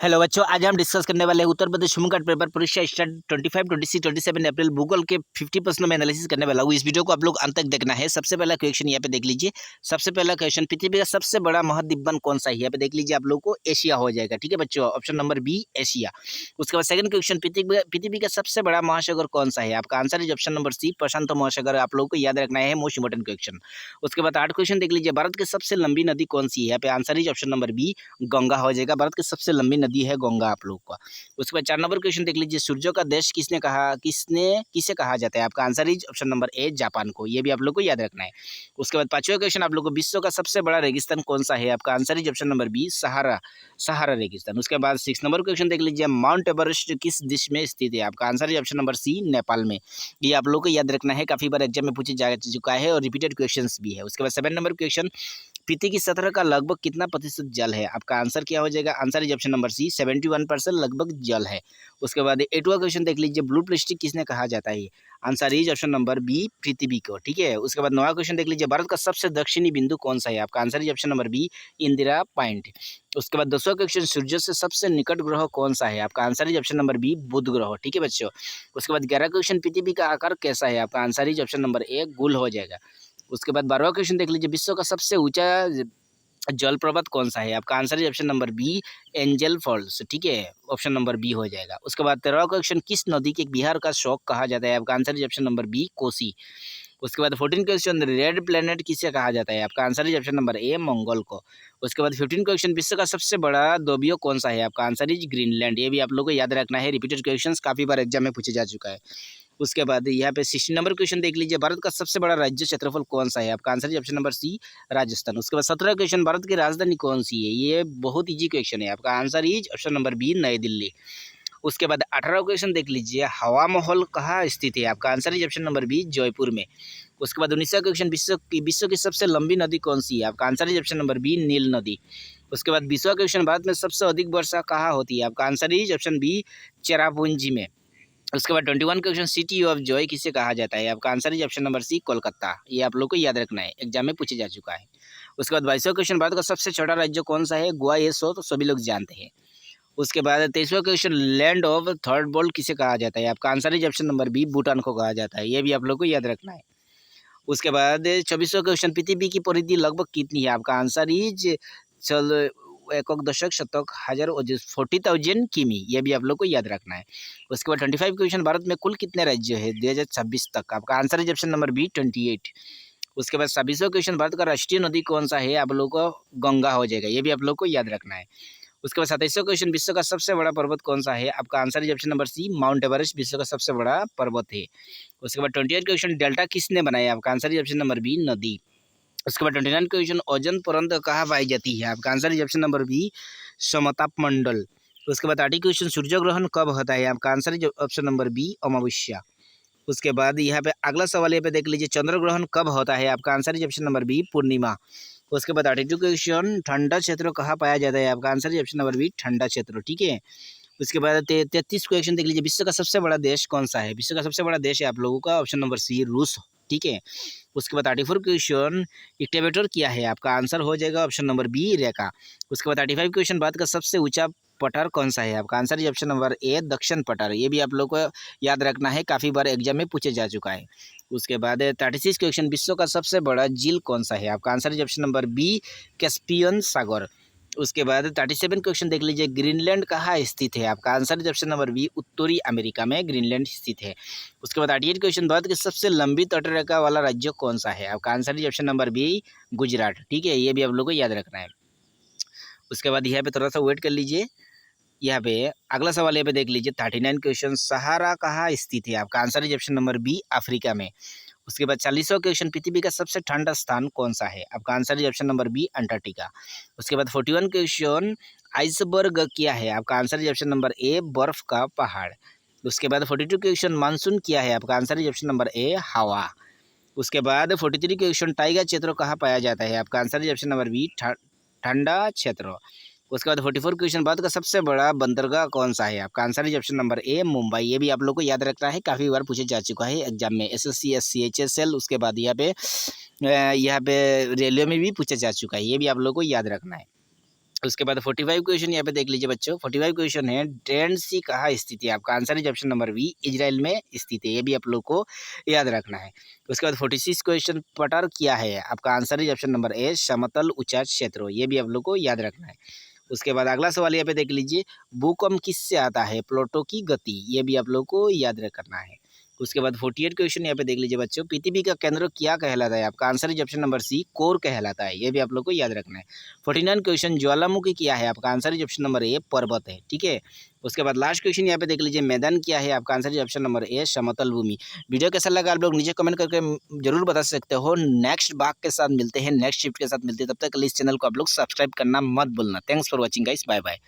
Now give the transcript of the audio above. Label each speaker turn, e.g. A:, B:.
A: Hello बच्चों, आज हम डिस्कस करने वाले हैं उत्तर प्रदेश होमगार्ड पेपर परीक्षा स्टार्ट 25, 26, 27 अप्रैल भूगोल के 50 प्रश्नों में एनालिसिस करने वाला हूँ। इस वीडियो को आप लोग अंत तक देखना है। सबसे पहला क्वेश्चन यहाँ पे देख लीजिए। सबसे पहला क्वेश्चन, पृथ्वी का सबसे बड़ा महाद्वीप वन कौन सा है? यहाँ पे देख लीजिए, आप लोग को एशिया हो जाएगा। ठीक है बच्चों, ऑप्शन नंबर बी एशिया। उसके बाद सेकंड क्वेश्चन, पृथ्वी का सबसे बड़ा महासागर कौन सा है? आपका आंसर है ऑप्शन नंबर सी प्रशांत महासागर। आप लोग को याद रखना है, मोस्ट इंपोर्टेंट क्वेश्चन। उसके बाद थर्ड क्वेश्चन देख लीजिए, भारत की सबसे लंबी नदी कौन सी है? यहाँ पे आंसर है ऑप्शन नंबर बी गंगा हो जाएगा। भारत की सबसे लंबी नदी है गंगा आप लोग का। उसके बाद 4 नंबर क्वेश्चन देख लीजिए, सूर्य का देश किसे कहा जाता है? आपका answer is option number A Japan को। ये भी आप लोग को याद रखना है। उसके बाद पांचवा क्वेश्चन, आप लोग को विश्व का सबसे बड़ा रेगिस्तान कौन सा है? आपका answer is option number B Sahara Sahara रेगिस्तान। उसके बाद 6 नंबर क्वेश्चन देख लीजिए, माउंट एवरेस्ट किस देश में स्थित है? आपका answer is option number C Nepal में। ये आप लोग को याद रखना है, काफी बार एग्जाम में पूछे जा चुका है और रिपीटेड क्वेश्चन भी है। उसके बाद 7 नंबर क्वेश्चन, पृथ्वी की सतह का लगभग कितना प्रतिशत जल है? आपका आंसर क्या हो जाएगा? Answer is option number C 71% लगभग जल है। उसके बाद 8वां क्वेश्चन देख लीजिए, ब्लू प्लास्टिक किसने कहा जाता है? Answer is option number B पृथ्वी को। ठीक है। उसके बाद 9वां क्वेश्चन देख लीजिए, भारत का सबसे दक्षिणी बिंदु कौन सा है? आपका answer is option number B Indira point. उसके बाद 10वां क्वेश्चन, सूर्य से सबसे निकट ग्रह कौन सा है? आपका answer is option number B बुध ग्रह। ठीक है बच्चों। उसके बाद 11वां क्वेश्चन, पृथ्वी का आकार कैसा है? आपका answer is option number A गोल हो जाएगा। उसके बाद 12वां क्वेश्चन देख लीजिए, विश्व का सबसे ऊंचा जलप्रपात कौन सा है? आपका आंसर है option number B Angel Falls. ठीक है, ऑप्शन नंबर बी हो जाएगा। उसके बाद 13वां क्वेश्चन, किस नदी के बिहार का शौक कहा जाता है? आपका आंसर है ऑप्शन नंबर बी कोसी। उसके बाद 14 क्वेश्चन, रेड प्लेनेट किसे कहा जाता है? आपका आंसर है ऑप्शन नंबर ए मंगल को। उसके बाद 15 क्वेश्चन, विश्व का सबसे बड़ा द्वीप कौन सा है? आपका आंसर इज ग्रीनलैंड। ये भी आप लोगों को याद रखना है, रिपीटेड क्वेश्चन काफी बार एग्जाम में पूछे जा चुका है। उसके बाद यहाँ पे 16 नंबर क्वेश्चन देख लीजिए, भारत का सबसे बड़ा राज्य क्षेत्रफल कौन सा है? आपका आंसर है ऑप्शन नंबर सी राजस्थान। उसके बाद 17 क्वेश्चन, भारत की राजधानी कौन सी है? ये बहुत इजी क्वेश्चन है। आपका answer is option number B New Delhi. उसके बाद 18वां क्वेश्चन देख लीजिए, हवा महल कहाँ स्थित है? आपका answer is option number B Jaipur में। उसके बाद 19वां क्वेश्चन, विश्व की सबसे लंबी नदी कौन सी है? आपका answer is option number B नील नदी। उसके बाद 20वां क्वेश्चन, भारत में सबसे अधिक वर्षा कहाँ होती है? आपका answer is option B Cherrapunji में। उसके बाद 21 क्वेश्चन, सिटी ऑफ जॉय किसे कहा जाता है? आपका answer is option number C Kolkata. ये आप लोग को याद रखना है, एग्जाम में पूछे जा चुका है। उसके बाद 22वां क्वेश्चन, भारत का सबसे छोटा राज्य कौन सा है? गोवा। ये तो सभी लोग जानते हैं। उसके बाद 23वां question, land of third world किसे कहा जाता है? आपका answer is option number B Bhutan को कहा जाता है। ये भी आप लोग को याद रखना है। उसके बाद 24वां क्वेश्चन, पृथ्वी की परिधि लगभग कितनी है? आपका आंसर इज चल एকক दशक शतक हजार 40,000 किमी। ये भी आप लोग को याद रखना है। उसके बाद 25 क्वेश्चन, भारत में कुल कितने राज्य है 2026 तक? आपका answer is option number B 28। उसके बाद 26वां क्वेश्चन, भारत का राष्ट्रीय नदी कौन सा है? आप लोग को गंगा हो जाएगा। ये भी आप लोग को याद रखना है। उसके बाद 27वां क्वेश्चन, विश्व का सबसे बड़ा पर्वत कौन सा है? आपका answer is option number C Mount Everest विश्व का सबसे बड़ा पर्वत है। उसके बाद 28 क्वेश्चन, डेल्टा किसने बनाया? आपका answer is option number B नदी। उसके बाद 29 क्वेश्चन, ओजोन परत कहाँ पाई जाती है? आपका answer is option number B समताप मंडल। उसके बाद 30 क्वेश्चन, सूर्य ग्रहण कब होता है? आपका answer is option number B अमावस्या। उसके बाद यहाँ पे अगला सवाल यहाँ पे देख लीजिए, चंद्र ग्रहण कब होता है? आपका answer is option number B पूर्णिमा। उसके बाद 32 क्वेश्चन, ठंडा क्षेत्र कहाँ पाया जाता है? आपका answer is option number B ठंडा क्षेत्र। ठीक है। उसके बाद 33 क्वेश्चन देख लीजिए, विश्व का सबसे बड़ा देश कौन सा है? विश्व का सबसे बड़ा देश है आप लोगों का ऑप्शन नंबर सी रूस। ठीक है। उसके बाद 34 क्वेश्चन, इक्वेटर क्या है? आपका आंसर हो जाएगा ऑप्शन नंबर बी रेखा। उसके बाद 35 क्वेश्चन, भारत का सबसे ऊंचा पठार कौन सा है? आपका आंसर है ऑप्शन नंबर ए दक्षिण पठार। ये भी आप लोग को याद रखना है, काफ़ी बार एग्जाम में पूछे जा चुका है। उसके बाद 36 क्वेश्चन, विश्व का सबसे बड़ा झील कौन सा है? आपका आंसर है ऑप्शन नंबर बी कैस्पियन सागर। उसके बाद 37 क्वेश्चन देख लीजिए, ग्रीनलैंड कहाँ स्थित है? आपका आंसर है ऑप्शन नंबर बी उत्तरी अमेरिका में ग्रीनलैंड स्थित है। उसके बाद 38 क्वेश्चन, भारत की सबसे लंबी तटरेखा वाला राज्य कौन सा है? आपका आंसर है ऑप्शन नंबर बी गुजरात। ठीक है, ये भी आप लोग को याद रखना है। उसके बाद यहाँ पे थोड़ा सा वेट कर लीजिए। यहाँ पे अगला सवाल यहाँ पे देख लीजिए, 39 क्वेश्चन, सहारा कहाँ स्थित है? आपका आंसर है ऑप्शन नंबर बी अफ्रीका में। उसके बाद 40वां क्वेश्चन, पृथ्वी का सबसे ठंडा स्थान कौन सा है? आपका आंसर है ऑप्शन नंबर बी अंटार्कटिका। उसके बाद 41 क्वेश्चन, आइसबर्ग क्या है? आपका आंसर है ऑप्शन नंबर ए बर्फ का पहाड़। उसके बाद 42 क्वेश्चन, मानसून क्या है? आपका आंसर है ऑप्शन नंबर ए हवा। उसके बाद 43 क्वेश्चन, टाइगर क्षेत्र कहाँ पाया जाता है? आपका आंसर है ऑप्शन नंबर बी ठंडा क्षेत्र। उसके बाद 44 क्वेश्चन, भारत का सबसे बड़ा बंदरगाह कौन सा है? आपका आंसर है ऑप्शन नंबर ए मुंबई। ये भी आप लोग को याद रखना है, काफ़ी बार पूछे जा चुका है एग्जाम में, एसएससी एससी एचएसएल। उसके बाद यहाँ पे रेलवे में भी पूछा जा चुका है, ये भी आप लोग को याद रखना है। उसके बाद 45 क्वेश्चन यहाँ पे देख लीजिए बच्चों। 45 क्वेश्चन है, डेड सी कहाँ स्थित है? आपका answer is option number B, Israel में स्थित है। ये भी आप लोग को याद रखना है। उसके बाद 46 क्वेश्चन, पठार क्या है? आपका आंसर इज ऑप्शन नंबर ए, समतल ऊंचा क्षेत्र। ये भी आप लोग को याद रखना है। उसके बाद अगला सवाल यहाँ पे देख लीजिए, भूकंप किससे आता है? प्लूटो की गति। ये भी आप लोग को याद रखना है। उसके बाद 48 क्वेश्चन यहाँ पे देख लीजिए बच्चों, पृथ्वी का केंद्र क्या कहलाता है? आपका answer is option number C, core कहलाता है। ये भी आप लोग को याद रखना है। 49 क्वेश्चन, ज्वालामुखी क्या है? आपका आंसर इज ऑप्शन नंबर ए, पर्वत है। ठीक है। उसके बाद लास्ट क्वेश्चन यहाँ पे देख लीजिए, मैदान क्या है? आपका आंसर इज ऑप्शन नंबर ए, समतल भूमि। वीडियो कैसा लगा आप लोग नीचे कमेंट करके जरूर बता सकते हो। नेक्स्ट भाग के साथ मिलते हैं, नेक्स्ट शिफ्ट के साथ मिलते हैं। तब तक के लिए इस चैनल को आप लोग सब्सक्राइब करना मत भूलना। Thanks for watching guys, bye bye.